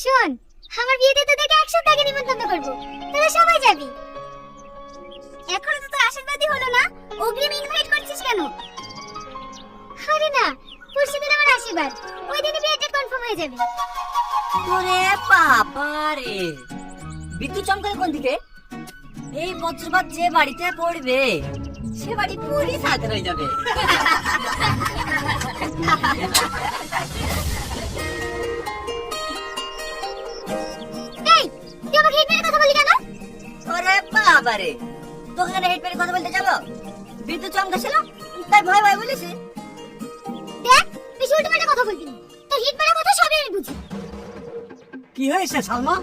শোন, আমার বিয়েতে তোদেরকে 1 সপ্তাহ আগে নিমন্ত্রণ করব, তোরা সবাই যাবি। এখনো তো তোর আশীর্বাদই হলো না, অগ্রিম ইনভাইট করছিস কেন? আরে না, পরশুদিন আমার আশীর্বাদ, ওই দিনই বিয়েটা কনফার্ম হয়ে যাবে। ওরে বাবা রে, বিদ্যুৎ চমকায় কোন দিকে? এই বজ্রপাত যে বাড়িতে পড়বে সে বাড়ি পুরি সাগর হয়ে যাবে। এই, তুই আমাকে হেড মেরে কথা বলি কেন? ওরে বাবা রে, তোকে কেন হেড মেরে কথা বলতে যাবো? বিদ্যুৎ চমকাছিল তাই ভয় ভয় বলেছি। দেখ, বেশি উল্টোপাল্টা কথা বলবি না, তোর হেড মেরে কথা সবই আমি বুঝি। কি হয়েছে সালমা?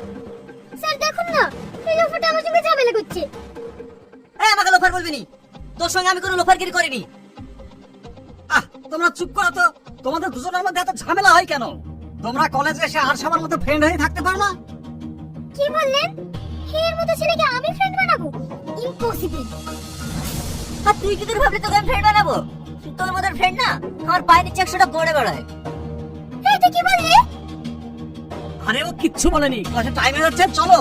স্যার দেখুন না, এই লোফারটা আমার সঙ্গে ঝামেলা করছে। এই আমাকে লোফার বলবি নি, তোর সঙ্গে আমি কোনো লোফারগিরি করিনি। তোমরা চুপ করো তো, তোমাদের দুজনের মধ্যে এত ঝামেলা হয় কেন? তোমরা কলেজে এসে আর সবার মতো ফ্রেন্ড হয়ে থাকতে পারো না? কি বললেন? এর মতো ছেলেকে আমি ফ্রেন্ড বানাবো? ইম্পসিবল। আর তুই কি তোর ভাবলি তোকে আমি ফ্রেন্ড বানাবো? তোর মতো ফ্রেন্ড না আমার পায়ে নিচে 100টা গড়ে বেড়ায়। এই তুই কি বললি? আরে ও কিচ্ছু বলেনি, ক্লাসে টাইম হয়ে যাচ্ছে, চলো।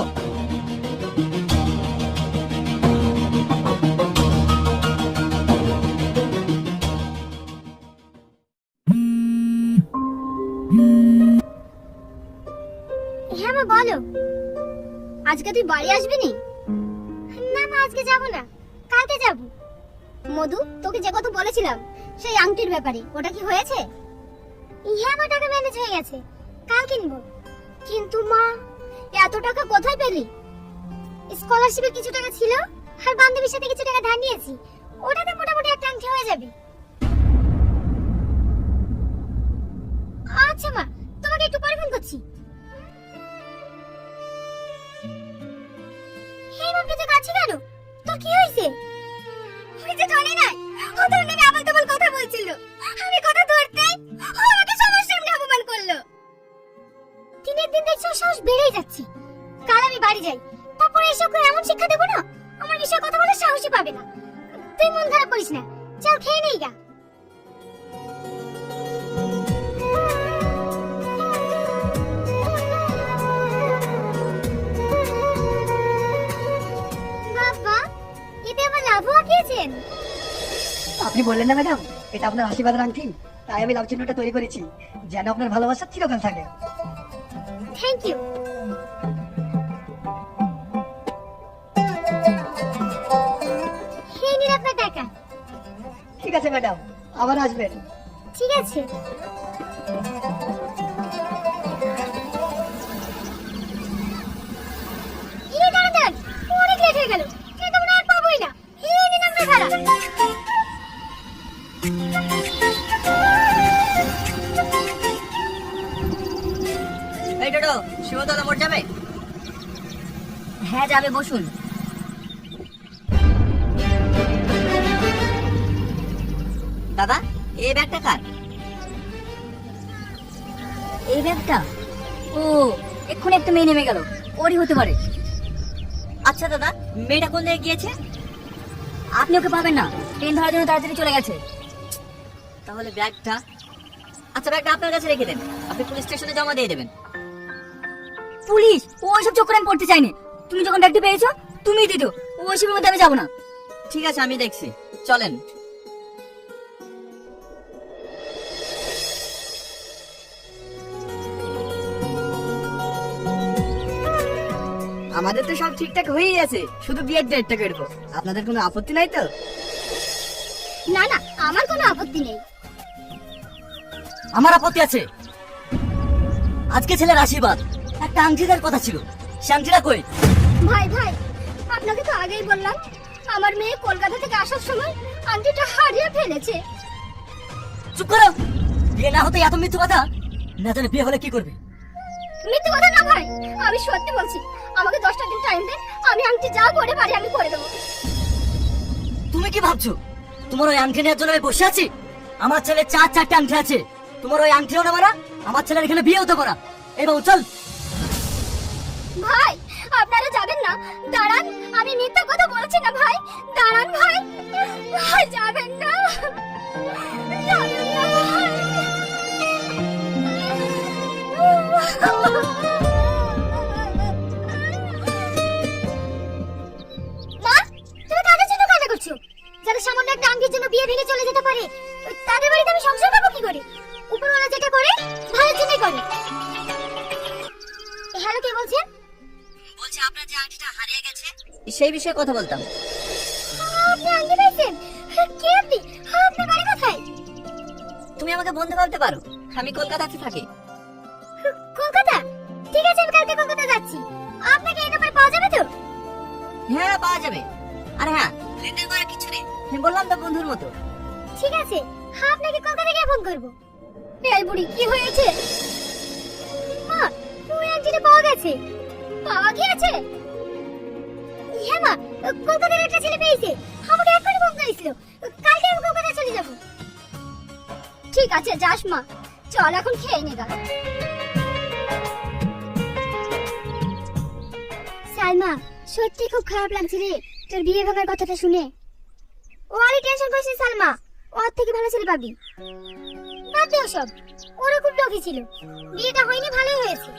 হ্যাঁ মা বলো, আজকে তুই বাড়ি আসবি নি? না মা, আজকে যাব না, কালকে যাব। মধু, তোকে যে কথা বলেছিলাম সেই আংটির ব্যাপারে, ওটা কি হয়েছে? হ্যাঁ মা, টাকা ম্যানেজ হয়ে গেছে, কাল কিনব। কিন্তু মা, এত টাকা কোথায় পেলি? স্কলারশিপে কিছু টাকা ছিল, আর বান্ধবীর সাথে কিছু টাকা ধার নিয়েছি, ওটাতে মোটামুটি একটা আংটি হয়ে যাবে। আচ্ছা মা, তোমাকে একটু পরে ফোন করছি। এই মা, তুই কাছে কেন? তোর কি হয়েছে? ওই যে জানি না, ও তোর নামে আবল তাবল কথা বলছিল, আমি কথা ধরতেই ও আমাকে সবার সামনে অপমান করলো। দিনের দিন দেখছি ওর সাহস বেড়েই যাচ্ছে। কাল আমি বাড়ি যাই, তারপরে এসব করে এমন শিক্ষা দেবো না, আমার বিষয়ে কথা বলার সাহসই পাবে না। তুই মন খারাপ করিস না, চল খেয়ে নেই গা। বাবা, এতে আমার লাভও আঁকিয়েছেন। আপনি বললেন না ম্যাডাম, এটা আপনার আশীর্বাদের আংটি, তাই আমি লাভ চিহ্নটা তৈরি করেছি, যেন আপনার ভালোবাসা চিরকাল থাকে। Thank you. এই নিন আপনার টাকা। ঠিক আছে ম্যাডাম, আবার আসবেন। ঠিক আছে। ইরে দাঁড়ান, অনেক লেট হয়ে গেল, ট্রেন তো মনে হয় আর পাবোই না। এই নিন আপনার ভাড়া। এই টোটো, শিবতলা মোড় যাবে? হ্যাঁ যাবে, বসুন। দাদা, এই ব্যাগটা কার? এই ব্যাগটা? ও, এক্ষুনি একটা মেয়ে নেমে গেল, ওরই হতে পারে। আচ্ছা দাদা, মেয়েটা কোন দিকে গিয়েছে? আপনি ওকে পাবেন না, ট্রেন ধরার জন্য তাড়াতাড়ি চলে গেছে। তাহলে ব্যাগটা? আচ্ছা, ব্যাগটা আপনার কাছে রেখে দেন, আপনি পুলিশ স্টেশনে জমা দিয়ে দেবেন। পুলিশ? ও ওইসব চক্করে আমি পড়তে চাইনি। তুমি যখন ব্যাগটি পেয়েছো তুমিই দিতো, ওইসবের মধ্যে আমি যাবো না। ঠিক আছে, আমি দেখছি, চলেন। আমাদের তো সব ঠিকঠাক হয়েই আছে, শুধু বিয়ের ডেটটা করবো। আপনাদের কোনো আপত্তি নাই তো? না না, আমার কোনো আপত্তি নেই। আমার আপত্তি আছে। আজকে ছেলের আশীর্বাদ, একটা আংটি দেওয়ার কথা ছিল, সে আংটিটা কই? ভাই ভাই, আপনাকে তো আগেই বললাম, আমার মেয়ে কলকাতা থেকে আসার সময় আংটিটা হারিয়ে ফেলেছে। চুপ করো, বিয়ে না হতে এত মিথ্যে কথা। না জানে বিয়ে হলে কি করবে? মিথ্যে কথা না ভাই, আমি সত্যি বলছি, আমাকে 10টা দিন টাইম দেন, আমি আংটি যা করে পারি আমি করে দেবো। তুমি কি ভাবছো তোমার ওই আংটি নেওয়ার জন্য আমি বসে আছি? আমার ছেলে 4-4টে আংটি আছে, তোমার ওই আংটিও নেবো না, আমার ছেলের এখানে বিয়ে হতে পারা। এই বাবু চল। ভাই, আপনারা যাবেন না, দাঁড়ান, আমি মিথ্যা কথা বলছি না ভাই, দাঁড়ান ভাই, ভাই যাবেন না, যাবেন না ভাই। সংসার পাবো কি করে? উপরওয়ালা যেটা করে ভালোর জন্যই করে। হ্যালো, কে বলছেন? বলছি আপনার যে আংটিটা হারিয়ে গেছে সেই বিষয়ে কথা বলতাম। আপনি আঙ্গি পাইছেন? কে আপনি? আপনার বাড়ি কোথায়? তুমি আমাকে বন্ধু ভাবতে পারো, আমি কলকাতাতে থাকি। কলকাতা? ঠিক আছে, আমি কালকে কলকাতা যাচ্ছি। আপনাকে এই নাম্বার পাওয়া যাবে তো? হ্যাঁ পাওয়া যাবে। আর হ্যাঁ, লেনদেন করার কিছু নেই, আমি বললাম তো বন্ধুর মতো। ঠিক আছে, আপনাকে কলকাতা গিয়ে ফোন করবো। এই বুড়ি, কি হয়েছে? মা, ওই আন্টিটা পাওয়া গেছে। পাওয়া গিয়েছে? হ্যাঁ মা, কলকাতার একটা ছেলে পেয়েছে, আমাকে এক্ষুনি ফোন করেছিল। কালকে আমি কলকাতা চলে যাব। ঠিক আছে, যাস মা, চল এখন খেয়ে নে গা। সালমা, সত্যি খুব খারাপ লাগছে রে তোর বিয়ে ভাঙার কথাটা শুনে। ও আরে টেনশন করিস না সালমা, ওর থেকে ভালো ছেলে পাবি। বাদ দে ওসব, ওরা খুব লোভী ছিল। বিয়েটা হয়নি, ভালোই হয়েছে।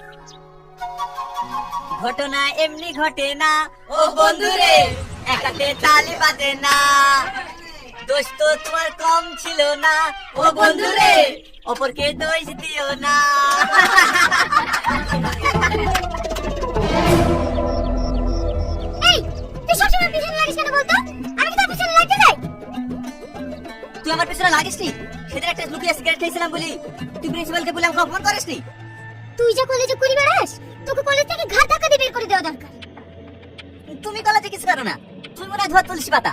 ঘটনা এমনি ঘটে না ও বন্ধুরে, একাতে তালি বাজে না। দোষ তো তোমার কম ছিল না ও বন্ধুরে, অপরকে দোষ দিও না। এই, তুই সবসময় পিছনে লাগিস কেন বলতো? আমি কি তোর পিছনে লাগতে যাই? তুই আমার পেছনে লাগিসনি? সেদিন একটা লুকিয়ে সিগারেট খেয়েছিলাম বলি তুই প্রিন্সিপালকে বলে আমাকে অপমান করিসনি? তুই যা কলেজে করি বেড়াস, তোকে কলেজ থেকে ঘাট ধাক্কা দিয়ে বের করে দেওয়া দরকার। তুমি কলেজে কিছু করো না, তুমি মনে হয় ধোয়া তুলসী পাতা।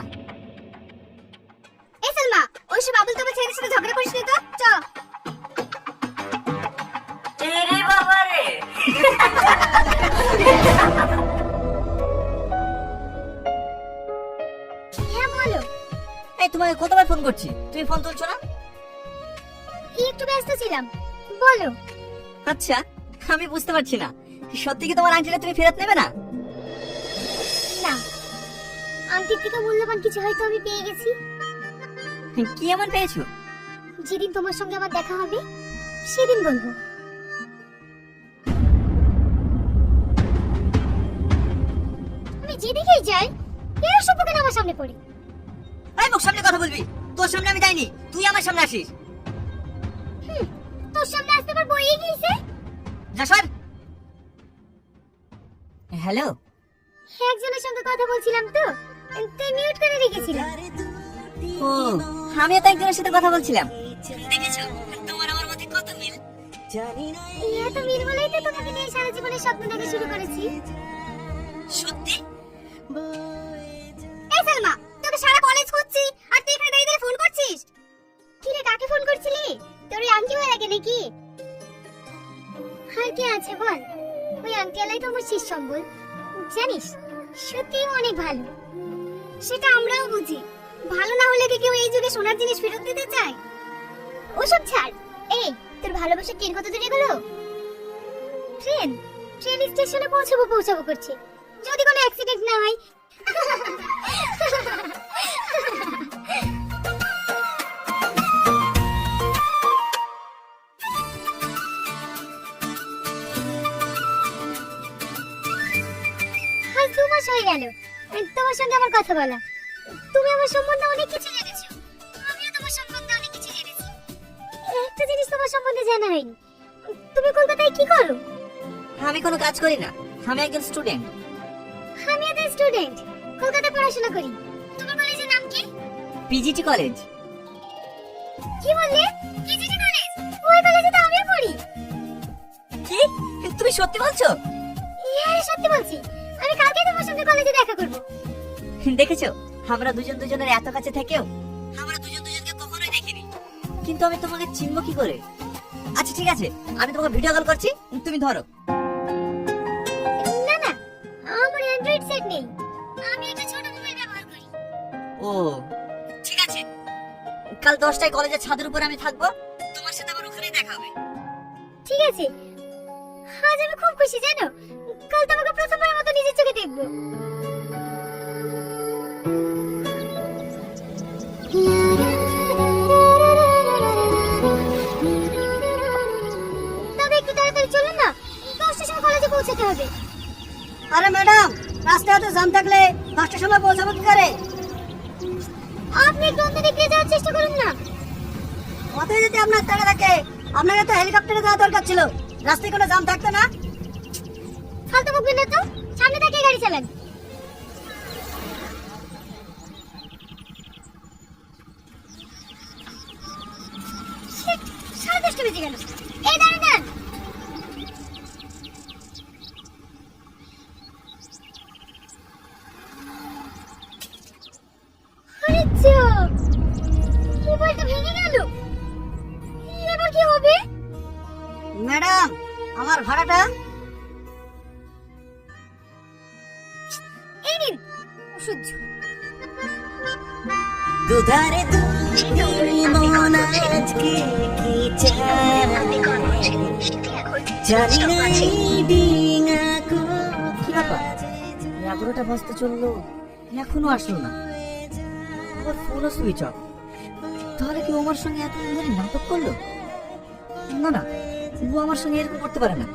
এই সালমা, ওইসব আবুল তাবুল ছেলেদের সাথে ঝগড়া করিস না তো, চ। রে বাবা রে। হ্যাঁ বলো। এই তোমাকে কতবার ফোন করছি, তুমি ফোন তুলছো না? একটু ব্যস্ত ছিলাম, বলো। আচ্ছা, আমি বুঝতে পারছি না, সত্যি কি তোমার আংটিটা তুমি ফেরত নেবে না? না, আন্টির থেকে মূল্যবান কিছু হয়তো আমি পেয়ে গেছি। কি এমন পেয়েছো? যেদিন তোমার সঙ্গে আমার দেখা হবে সেদিন বলবো। আমি যেদিকেই যাই এরা সব কেন আমার সামনে পড়ে। এই মুখ সামনে কথা বলবি, তোর সামনে আমি যাইনি, তুই আমার সামনে আসিস। তোর সামনে আসতে আমার বইয়ে গিয়েছে। যা সর। হ্যালো, একজনের সঙ্গে কথা বলছিলাম তো, তাই মিউট করে রেখেছিলাম। ও আমিও তো একজনের সাথে কথা বলছিলাম। দেখেছো তোমার আমার মধ্যে কত মিল। এত মিল বলেই তো তোমাকে নিয়ে সারা জীবনের স্বপ্ন দেখা শুরু করেছি। সত্যি? এই সালমা, তোকে সারা কলেজ খুঁজছি আর তুই এখানে দাঁড়িয়ে ফোন করছিস। কি রে, কাকে ফোন করছিলি? তোর ওই আন্টি হয়ে লাগে নাকি? আর কি আছে বল, ওই আন্টি আলাই তো আমার শেষ সম্বল। জানিস, সত্যিই অনেক ভালো। সেটা আমরাও বুঝি, ভালো না হলে কি কেউ এই যুগে সোনার জিনিস ফেরত দিতে চায়? ওসব ছাড়। এই, তোর ভালোবাসা ট্রেন কত দূরে গেল? ট্রেন স্টেশনে পৌঁছাবো করছে, যদি কোনো অ্যাক্সিডেন্ট না হয়। আজ 2 মাস হয়ে গেল তোমার সঙ্গে আমার কথা বলা। তুমি আমার সম্বন্ধে অনেক কিছু জেনেছো, আমিও তোমার সম্বন্ধে অনেক কিছু জেনেছি। একটা জিনিস তোমার সম্বন্ধে জানা হয়নি, তুমি কলকাতায় কি করো? আমি কোনো কাজ করি না, আমি একজন স্টুডেন্ট। আমি একজন স্টুডেন্ট, কলকাতায় পড়াশোনা করি। তোমার কলেজের নাম কি? PGT college. কি বললে? PGT college? ওই কলেজে তো আমিও পড়ি। কি তুমি সত্যি বলছো? হ্যাঁ, সত্যি বলছি। আমি কালকে তোমার সঙ্গে কলেজে দেখা করব। দেখেছো, আমরা দুজন দুজনের এত কাছে থেকেও আমরা দুজন দুজনকে কখনোই দেখিনি, কিন্তু আমি তোমাকে চিনব কি করে? আচ্ছা ঠিক আছে, আমি তোমাকে ভিডিও কল করছি, তুমি ধরো। না না, আমার অ্যান্ড্রয়েড সেট নেই, আমি একটা ছোট মোবাইল ব্যবহার করি। ও ঠিক আছে, কাল 10টায় কলেজের ছাদের উপর আমি থাকবো, তোমার সাথে আমার ওখানে দেখা হবে। ঠিক আছে, আজ আমি খুব খুশি জানো, কাল তোমাকে প্রথমবারের মতো নিজের চোখে দেখবো। তবে একটু তাড়াতাড়ি চলুন না, 10টার সময় কলেজে পৌঁছাতে হবে। আরে ম্যাডাম, রাস্তায় এত জ্যাম থাকলে 5টার সময় পৌঁছাবো কি করে? আপনি একটু অন্য দিক দিয়ে যাওয়ার চেষ্টা করুন না। পথে যদি আপনার তাড়া থাকে আপনাকে তো হেলিকপ্টারে যাওয়া দরকার ছিল, রাস্তায় কোনো জ্যাম থাকতো না। ফালতু বকবেন না তো, সামনে থেকে গাড়ি চালান। Shit, 10:30 বেজে গেল। এই দাঁড়ান না। আরে যা, মোবাইলটা ভেঙে গেল। এবার কি হবে? ম্যাডাম, আমার ভাড়াটা। এই নিন অসহ্য। দুধারে দুই মন আজকে কি চায়, জানি না এই ডিঙা কি ব্যাপার, 11টা বাজতে চললো এখনো আসলো না, আবার ফোনও সুইচ অফ। তাহলে কি ও আমার সঙ্গে এতদিন ধরে নাটক করলো? না না, ও আমার সঙ্গে এরকম করতে পারে না।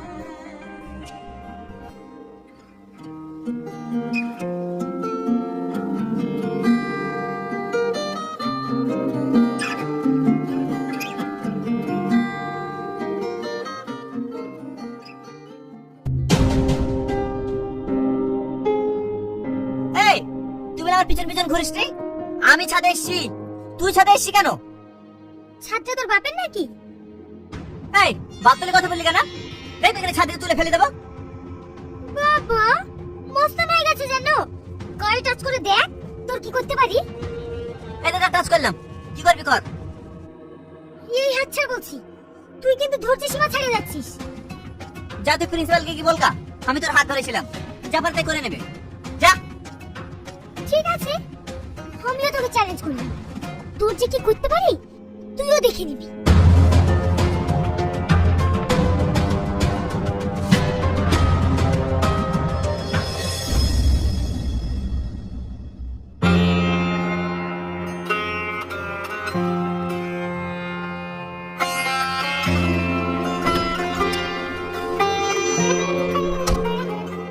এই, তুই আমার পিছন পিছন ঘুরিস রে। আমি ছাদে এসছি, তুই ছাদে এসছি কেন? ছাদটা তোর বাপের নাকি? এই, বাপ তুলে কথা বললি কেন? দেখ এখানে ছাদে তুলে ফেলে দেবো। বাবা মস্তান হয়ে গেছে জানো। গাড়ি টাচ করে দেখ তোর কি করতে পারি। এই দাদা টাচ করলাম, কি করবি কর। এই হাত ছাড় বলছি, তুই কিন্তু ধৈর্য সীমা ছাড়িয়ে যাচ্ছিস। যা তুই প্রিন্সিপালকে কি বলকা, আমি তোর হাত ধরেছিলাম, যা পারতে করে নেবে, যা। ঠিক আছে, আমিও তোকে চ্যালেঞ্জ করলাম, তোর যে কি করতে পারি তুইও দেখে নিবি।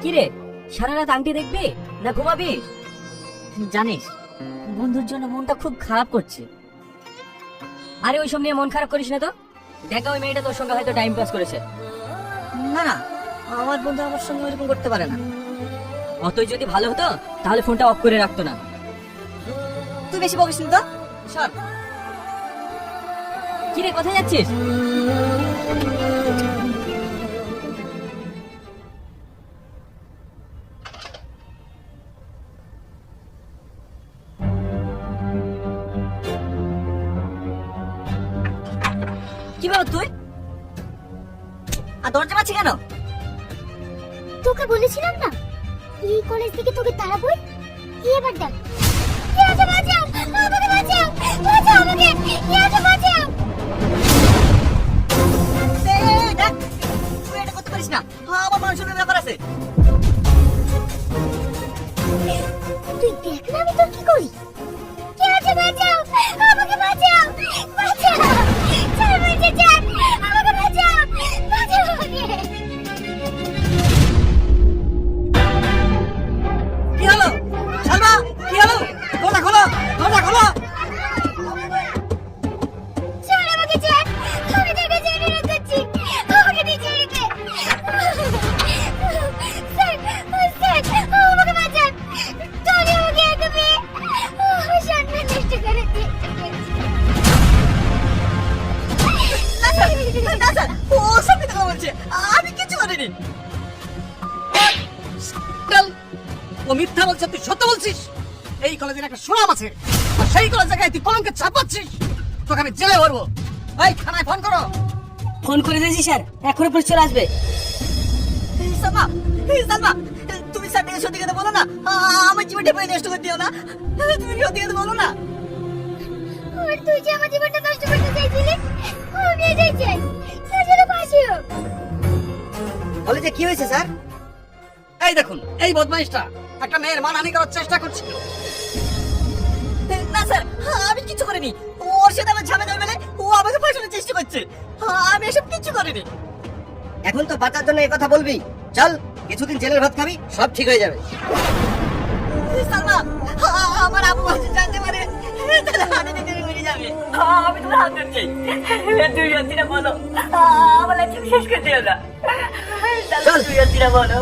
কিরে, সারা রাত আংটি দেখবি না ঘুমাবি? জানিস, বন্ধুর জন্য মনটা খুব খারাপ করছে। আরে ওই সব নিয়ে মন খারাপ করিস না তো, দেখা ওই মেয়েটা তোর সঙ্গে হয়তো টাইম পাস করেছে। না না, আমার বন্ধু আমার সঙ্গে এরকম করতে পারে না। অতই যদি ভালো হতো তাহলে ফোনটা অফ করে রাখতো না। তুই বেশি বকিস না তো, সর। কিরে, কোথায় যাচ্ছিস? কি ব্যাপার তুই? আর দরজা পাচ্ছি কেন? তোকে বলেছিলাম না এই কলেজ থেকে তোকে তাড়াবই। এবার দেখ, বাঁচাও, আমাকে বাঁচাও, বাঁচাও আমাকে, বাঁচাও। দেখ, তুই এটা করতে পারিস না, আমার মানুষের ব্যাপার আছে। তুই দেখ না আমি তোর কি করি। বাঁচাও, আমাকে বাঁচাও, বাঁচাও, ছাড় বেঁচে যান, আমাকে বাঁচাও, বাঁচাও আমাকে। কি হলো সালমা, কি হলো? দরজা খোলো, দরজা খোলো। ছাড় আমাকে, ছাড়, আমি তোর কাছে অনুরোধ করছি, আমাকে নিয়ে ছেড়ে দে। স্যার, স্যার, আমাকে বাঁচান, টনি আমাকে একা পেয়ে আমার সম্মান নষ্ট করে দিয়েছে। না স্যার, ও সব মিথ্যা কথা বলছে, আমি কিছু করিনি। ও মিথ্যা বলছে, তুই সত্য বলছিস। এই কলেজের একটা সুনাম আছে, আর সেই কলেজের গায়ে তুই কলঙ্কের ছাপ পাচ্ছিস। তোকে আমি জেলে ভরবো। এই থানায় ফোন করো। ফোন করে দিয়েছি স্যার, এখনই পুলিশ চলে আসবে। সালমা, সালমা, তুমি স্যারটাকে সত্যি কথা বলো না, আমার জীবনটা পুরো নষ্ট করে দিও না, তুমি সত্যি কথা বলো না। আর তুই যে আমার জীবনটা নষ্ট করতে চাইছিলি, আমি এটাই চাই, তোর জন্য ফাঁসি হোক। কলেজে কি হয়েছে স্যার? এই দেখুন, এই বদমাইশটা একটা মেয়ের মানহানি করার চেষ্টা করছিল। না স্যার, আমি কিছু করিনি, ওর সাথে আমার ঝামেলা হয়ে গেলে ও আমাকে ফাঁসানোর চেষ্টা করছে, আমি এসব কিছু করিনি। এখন তো বাঁচার জন্য এই কথা বলবি। চল, কিছুদিন জেলের ভাত খাবি, সব ঠিক হয়ে যাবে। সালমা, আমার আবু জানতে পারে তাহলে হাতে থেকে মরে যাবে। আমি তোমার হাত ধরছি, তুই যাচ্ছিনা বলো, আমার লাইফ শেষ করে দিও না। চল। তুই যাচ্ছিনা বলো।